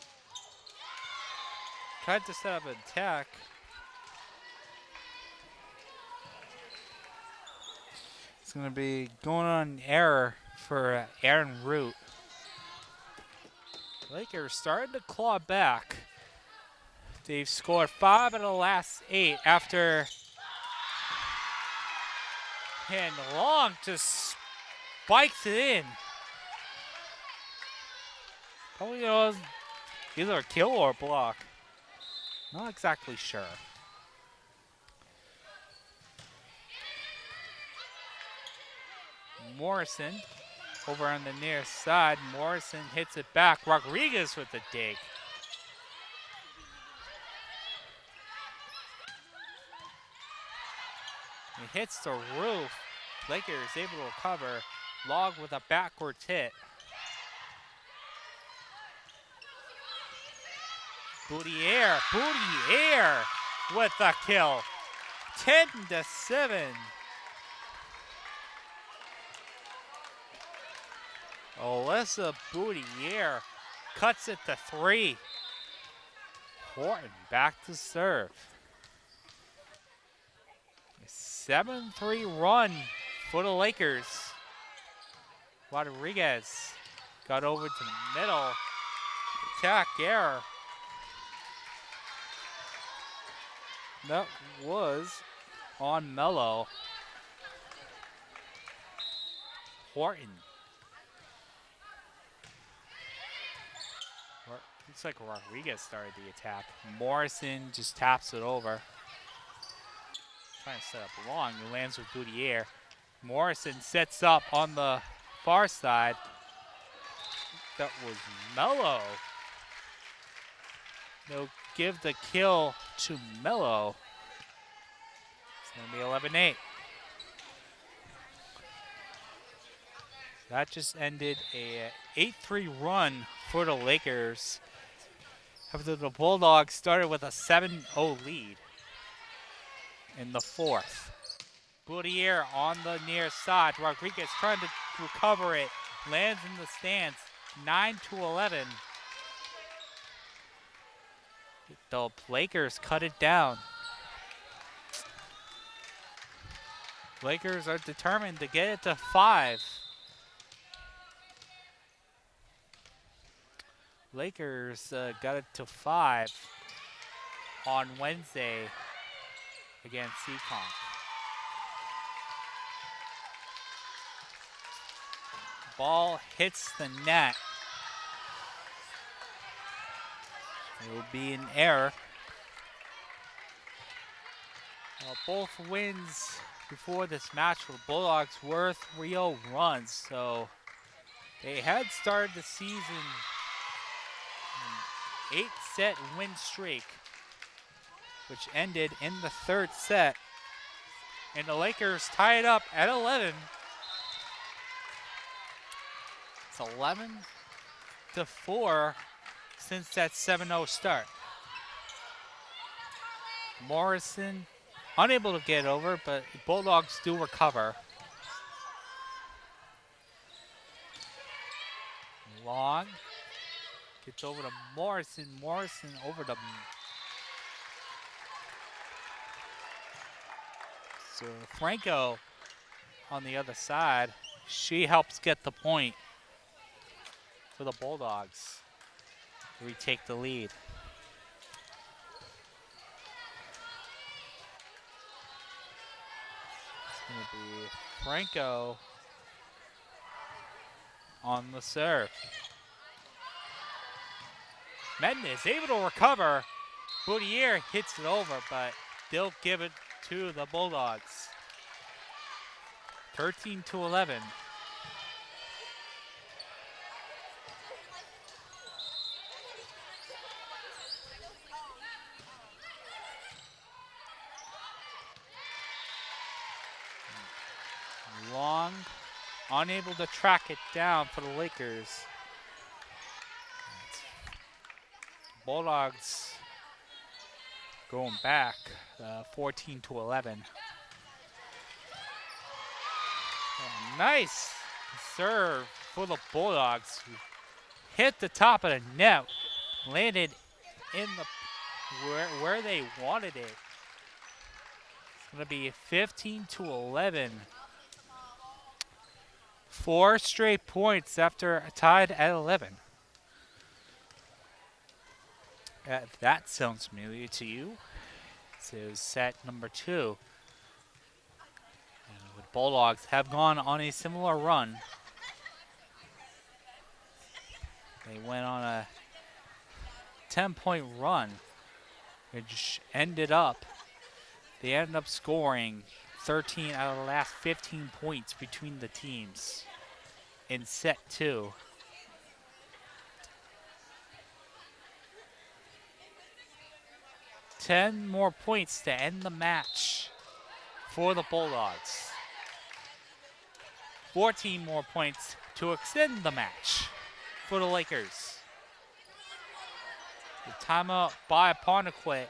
Tried to set up an attack. It's going to be going on error for Aaron Root. Lakers started to claw back. They've scored 5 of the last 8 after. And Long just spikes it in. Probably either a kill or a block. Not exactly sure. Morrison over on the near side. Morrison hits it back. Rodriguez with the dig. He hits the roof. Lakers able to recover. Long with a backwards hit. Boutier with the kill. 10-7. Alyssa Boutier cuts it to 3. Horton back to serve. A 7-3 run for the Lakers. Rodriguez got over to the middle. Attack error. That was on Mello. Horton. Looks like Rodriguez started the attack. Morrison just taps it over. Trying to set up Long. He lands with Boutier. Morrison sets up on the far side. That was Mello. They'll give the kill to Mello. It's going to be 11-8. That just ended a 8-3 run for the Lakers after the Bulldogs started with a 7-0 lead in the 4th. Boutier on the near side. Rodriguez trying to recover it. Lands in the stands. 9-11. The Lakers cut it down. Lakers are determined to get it to 5. Lakers got it to 5 on Wednesday against Seekonk. Ball hits the net. It will be an error. Both wins before this match for the Bulldogs were 3-0 runs, so they had started the season an 8-set win streak, which ended in the 3rd set, and the Lakers tie it up at 11. It's 11-4 since that 7-0 start. Morrison unable to get over, but the Bulldogs do recover. Long Gets over to Morrison. Morrison over to... So Franco on the other side. She helps get the point for the Bulldogs. Retake the lead. It's going to be Franco on the serve. Mendez able to recover. Boudier hits it over, but they'll give it to the Bulldogs. 13-11. Long, unable to track it down for the Lakers. Bulldogs going back 14-11. Nice serve for the Bulldogs. Hit the top of the net, landed in the where they wanted it. It's going to be 15-11. 4 straight points after tied at 11. That sounds familiar to you. So set number 2. And the Bulldogs have gone on a similar run. They went on a 10-point run, which ended up, they ended up scoring 13 out of the last 15 points between the teams in set 2. Ten more points to end the match for the Bulldogs. 14 more points to extend the match for the Lakers. The timeout by Pontequit.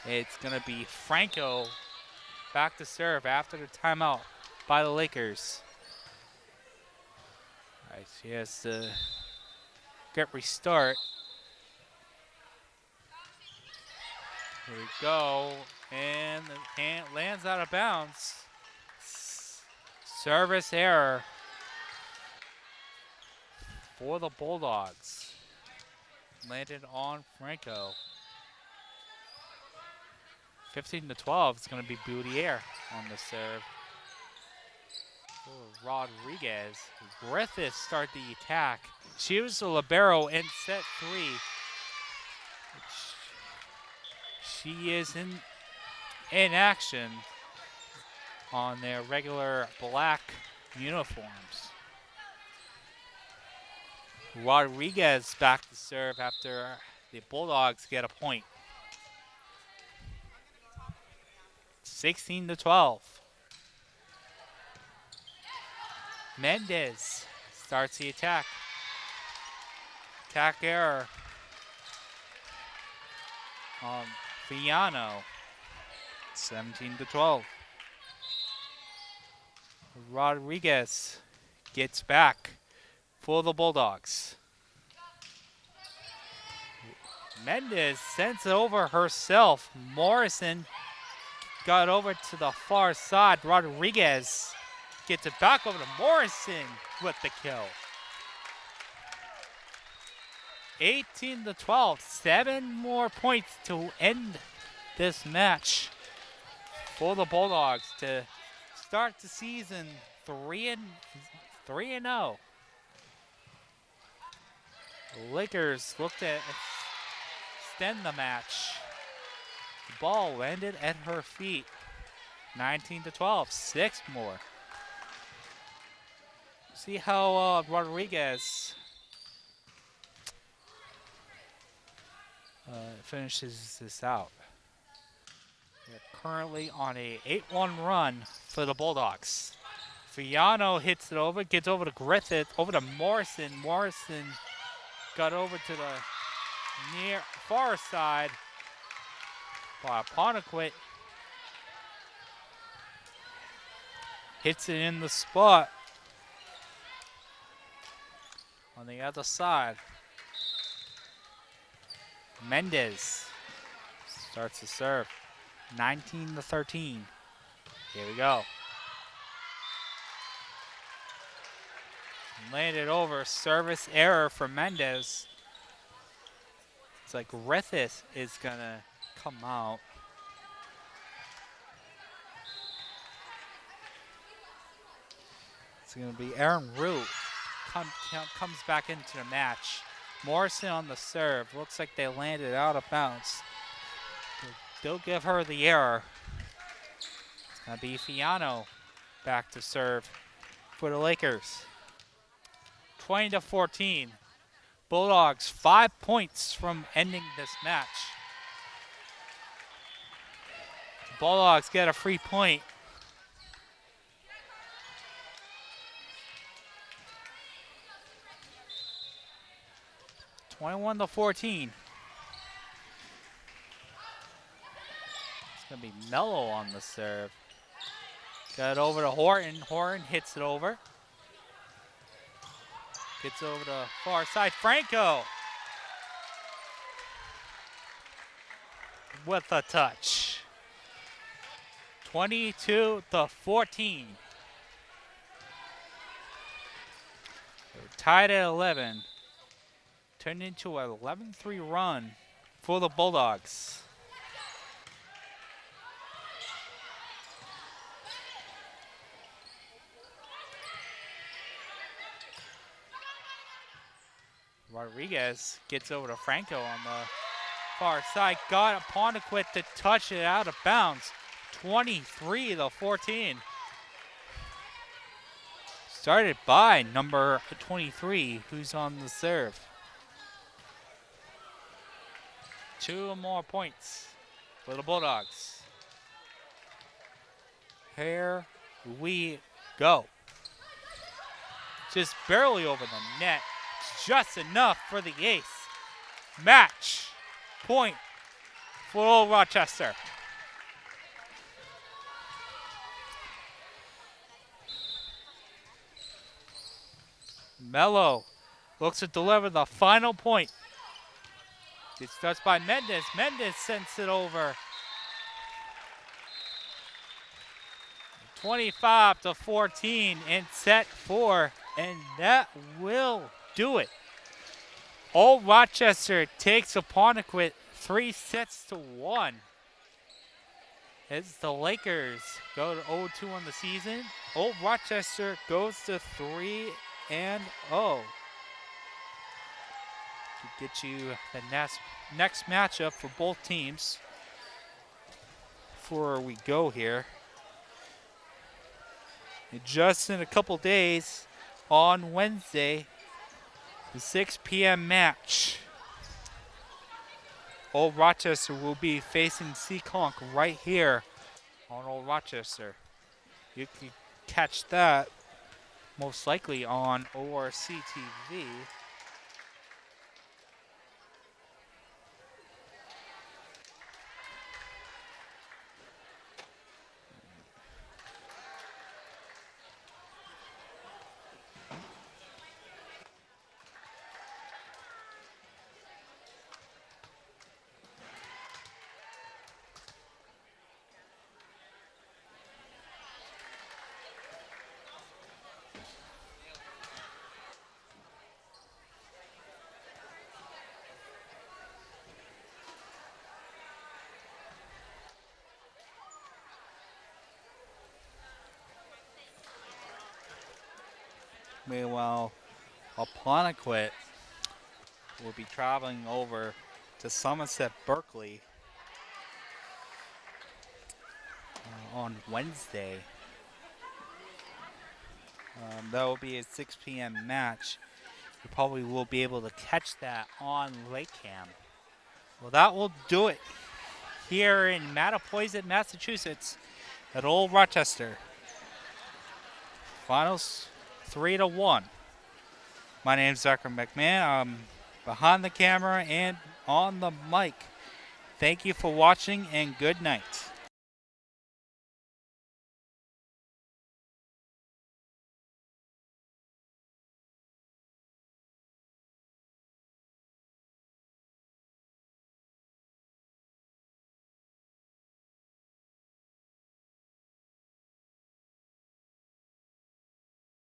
It's going to be Franco back to serve after the timeout by the Lakers. All right, she has to get restart. Here we go, and the hand lands out of bounds. Service error for the Bulldogs. Landed on Franco. 15-12, it's going to be Boudier on the serve. Rodriguez. Griffith start the attack. She was the libero in set 3. She is in action on their regular black uniforms. Rodriguez back to serve after the Bulldogs get a point. 16-12. Mendez starts the attack. Attack error on Fiano. 17-12. Rodriguez gets back for the Bulldogs. Mendez sends it over herself. Morrison got over to the far side. Rodriguez gets it back over to Morrison with the kill. 18-12. 7 more points to end this match for the Bulldogs to start the season 3-0. The Lakers looked to extend the match. The ball landed at her feet. 19-12. 6 more. See how Rodriguez finishes this out. They're currently on a 8-1 run for the Bulldogs. Fiano hits it over, gets over to Griffith, over to Morrison. Morrison got over to the near far side by Pontequit. hits it in the spot on the other side. Mendez starts to serve. 19-13. Here we go. Landed over. Service error for Mendez. It's like Griffith is going to come out. It's going to be Aaron Root comes back into the match. Morrison on the serve. Looks like they landed out of bounds. They'll give her the error. It's going to be Fiano back to serve for the Lakers. 20-14. Bulldogs 5 points from ending this match. Bulldogs get a free point. (21-14). It's going to be Mello on the serve. Got it over to Horton. Horton hits it over. Gets over to far side. Franco with a touch. 22-14. We're tied at 11. Turned into an 11-3 run for the Bulldogs. Rodriguez gets over to Franco on the far side. Got Pontequit to touch it out of bounds. 23-14. Started by number 23, who's on the serve. 2 more points for the Bulldogs. Here we go. Just barely over the net. Just enough for the ace. Match point for Old Rochester. Mello looks to deliver the final point. It starts by Mendez. Mendez sends it over. 25-14 in set 4, and that will do it. Old Rochester takes a Pontequit 3-1. As the Lakers go to 0-2 on the season, Old Rochester goes to 3-0. To get you the next matchup for both teams. Before we go here, and just in a couple days, on Wednesday, the 6 p.m. match. Old Rochester will be facing Seekonk right here on Old Rochester. You can catch that most likely on ORC TV. Meanwhile, Pontequit will be traveling over to Somerset Berkeley on Wednesday. That will be a 6 p.m. match. You probably will be able to catch that on LakeCAM. Well, that will do it here in Mattapoisett, Massachusetts at Old Rochester. Finals 3-1. My name's Zachary McMahon. I'm behind the camera and on the mic. Thank you for watching and good night.